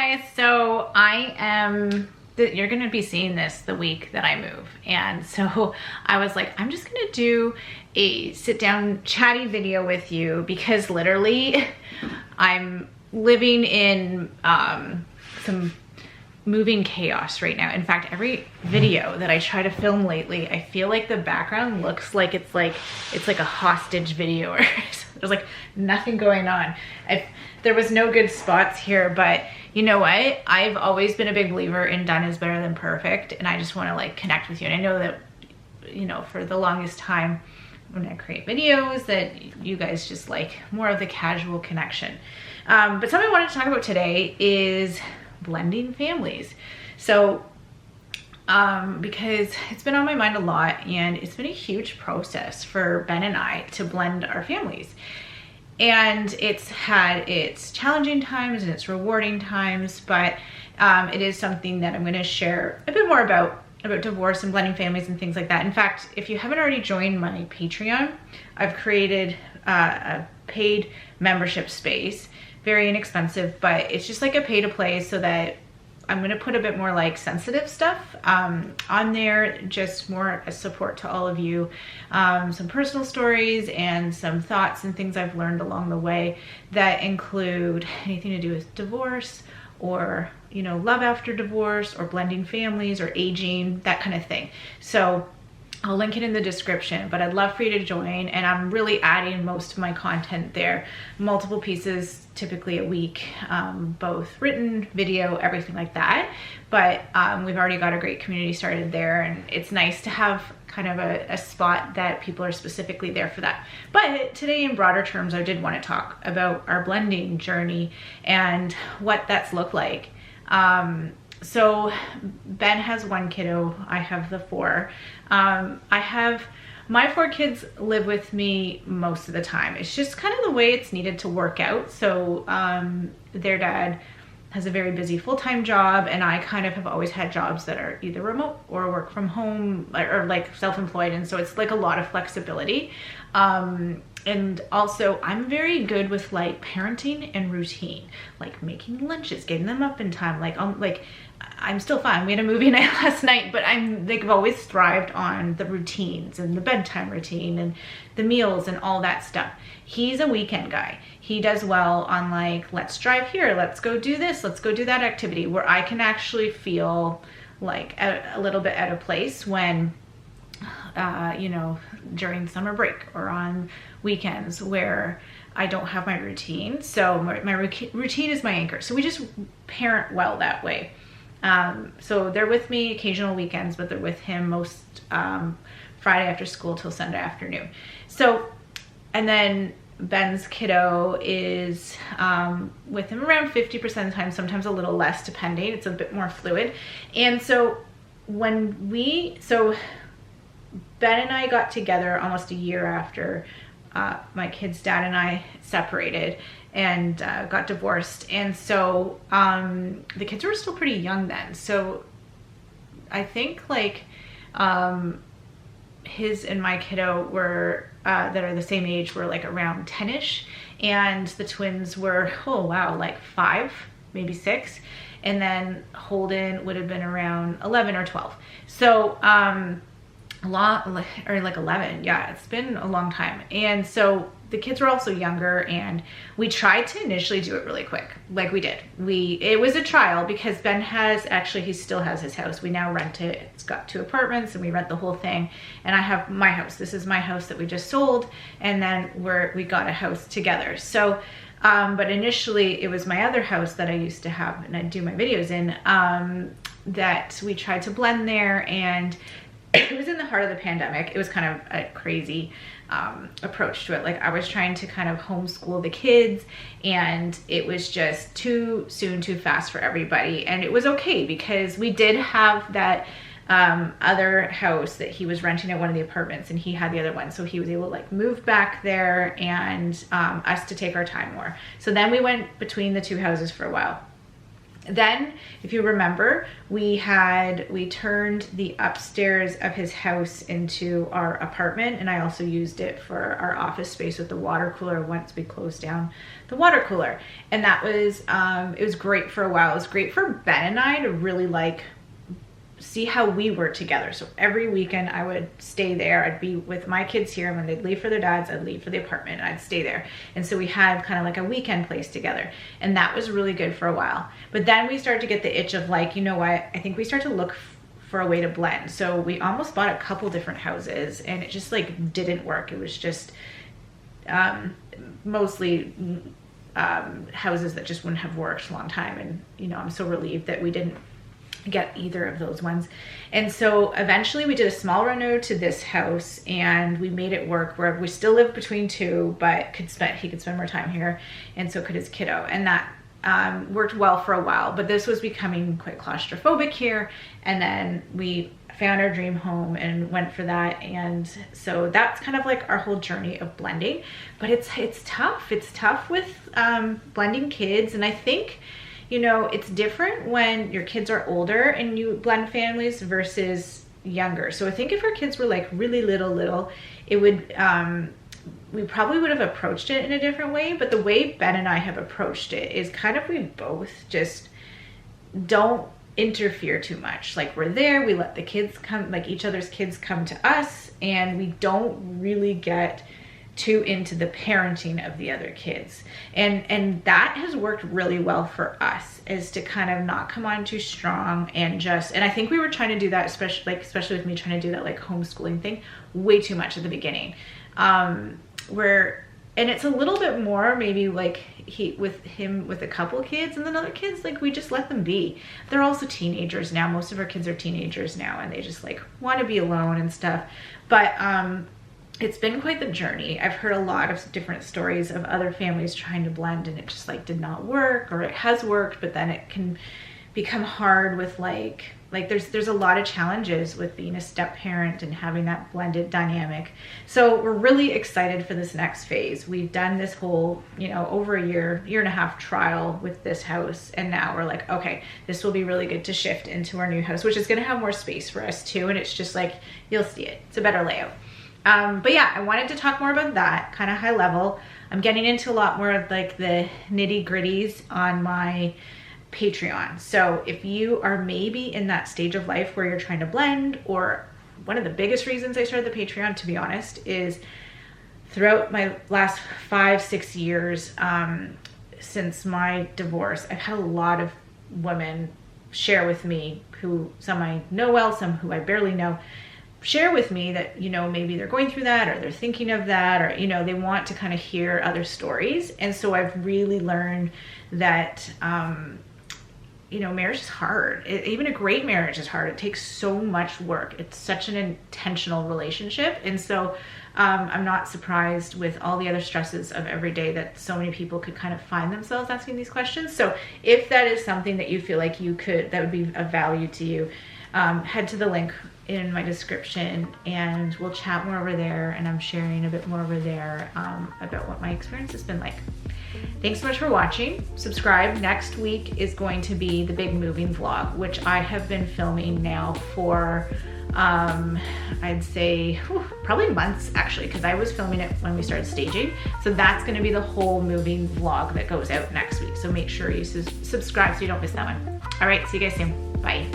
guys, so you're gonna be seeing this the week that I move, and so I was like, I'm just gonna do a sit down chatty video with you because literally I'm living in some moving chaos right now. In fact, every video that I try to film lately, I feel like the background looks like it's like a hostage video or there's like nothing going on. There was no good spots here, but you know what? I've always been a big believer in done is better than perfect, and I just want to like connect with you. And I know that, you know, for the longest time when I create videos that you guys just like more of the casual connection. But something I wanted to talk about today is blending families. So because it's been on my mind a lot, and it's been a huge process for Ben and I to blend our families. And it's had its challenging times and its rewarding times, but it is something that I'm going to share a bit more about divorce and blending families and things like that. In fact, if you haven't already joined my Patreon, I've created a paid membership space. Very inexpensive, but it's just like a pay to play, so that I'm going to put a bit more like sensitive stuff on there, just more as support to all of you. Some personal stories and some thoughts and things I've learned along the way that include anything to do with divorce, or, you know, love after divorce, or blending families, or aging, that kind of thing. So I'll link it in the description, but I'd love for you to join, and I'm really adding most of my content there. Multiple pieces, typically a week, both written, video, everything like that. But we've already got a great community started there, and it's nice to have kind of a spot that people are specifically there for that. But today, in broader terms, I did want to talk about our blending journey and what that's looked like. So Ben has one kiddo, I have the four. My four kids live with me most of the time. It's just kind of the way it's needed to work out. So their dad has a very busy full-time job, and I kind of have always had jobs that are either remote or work from home, or like self-employed, and so it's like a lot of flexibility. And also I'm very good with like parenting and routine, like making lunches, getting them up in time. I'm still fine. We had a movie night last night, but I've always thrived on the routines and the bedtime routine and the meals and all that stuff. He's a weekend guy. He does well on like, let's drive here, let's go do this, let's go do that activity, where I can actually feel like a little bit out of place when, you know, during summer break or on weekends where I don't have my routine. So my routine is my anchor. So we just parent well that way. So they're with me occasional weekends, but they're with him most Friday after school till Sunday afternoon. So, and then Ben's kiddo is with him around 50% of the time, sometimes a little less depending. It's a bit more fluid. And so Ben and I got together almost a year after my kid's dad and I separated and got divorced. And so the kids were still pretty young then. So I think like his and my kiddo were, that are the same age, were like around 10-ish. And the twins were, oh wow, like 5, maybe 6. And then Holden would have been around 11 or 12. So like 11. Yeah, it's been a long time. And so the kids were also younger, and we tried to initially do it really quick. Like we did. It was a trial because Ben he still has his house. We now rent it. It's got 2 apartments, and we rent the whole thing. And I have my house. This is my house that we just sold. And then we got a house together. So, but initially it was my other house that I used to have and I'd do my videos in, that we tried to blend there. And it was in the heart of the pandemic. It was kind of a crazy approach to it. Like I was trying to kind of homeschool the kids, and it was just too soon, too fast for everybody. And it was okay because we did have that other house that he was renting at one of the apartments, and he had the other one. So he was able to like move back there, and us to take our time more. So then we went between the 2 houses for a while. Then, if you remember, we turned the upstairs of his house into our apartment, and I also used it for our office space with the water cooler once we closed down the water cooler. And that was, it was great for a while. It was great for Ben and I to really like see how we were together. So every weekend I would stay there. I'd be with my kids here, and when they'd leave for their dads, I'd leave for the apartment and I'd stay there. And so we had kind of like a weekend place together, and that was really good for a while. But then we started to get the itch of like, you know what, I think we start to look for a way to blend. So we almost bought a couple different houses, and it just like didn't work. It was just mostly houses that just wouldn't have worked a long time. And you know, I'm so relieved that we didn't get either of those ones. And so eventually we did a small reno to this house, and we made it work where we still lived between two, but he could spend more time here, and so could his kiddo. And that worked well for a while, but this was becoming quite claustrophobic here. And then we found our dream home and went for that. And so that's kind of like our whole journey of blending. But it's tough. It's tough with blending kids. And I think, you know, it's different when your kids are older and you blend families versus younger. So I think if our kids were like really little, it would, we probably would have approached it in a different way. But the way Ben and I have approached it is kind of, we both just don't interfere too much. Like, we're there, we let the kids come, like each other's kids come to us, and we don't really get too into the parenting of the other kids. And that has worked really well for us, is to kind of not come on too strong and I think we were trying to do that, especially with me trying to do that like homeschooling thing way too much at the beginning. And it's a little bit more maybe like with a couple kids, and then other kids, like we just let them be. They're also teenagers now. Most of our kids are teenagers now, and they just like want to be alone and stuff. But it's been quite the journey. I've heard a lot of different stories of other families trying to blend, and it just like did not work, or it has worked, but then it can become hard with like there's a lot of challenges with being a step parent and having that blended dynamic. So we're really excited for this next phase. We've done this whole, you know, over a year and a half trial with this house, and now we're like, okay, this will be really good to shift into our new house, which is going to have more space for us too. And it's just like, you'll see it. It's a better layout. But yeah, I wanted to talk more about that, kind of high level. I'm getting into a lot more of like the nitty gritties on my Patreon. So if you are maybe in that stage of life where you're trying to blend, or one of the biggest reasons I started the Patreon, to be honest, is throughout my last 5-6 years since my divorce, I've had a lot of women share with me, who some I know well, some who I barely know, share with me that, you know, maybe they're going through that, or they're thinking of that, or, you know, they want to kind of hear other stories. And so I've really learned that, you know, marriage is hard. Even a great marriage is hard. It takes so much work. It's such an intentional relationship. And so I'm not surprised with all the other stresses of every day that so many people could kind of find themselves asking these questions. So if that is something that you feel like that would be of value to you, head to the link in my description, and we'll chat more over there, and I'm sharing a bit more over there about what my experience has been like. Thanks so much for watching. Subscribe. Next week is going to be the big moving vlog, which I have been filming now for I'd say probably months, actually, because I was filming it when we started staging. So that's going to be the whole moving vlog that goes out next week. So make sure you subscribe so you don't miss that one. All right, see you guys soon. Bye.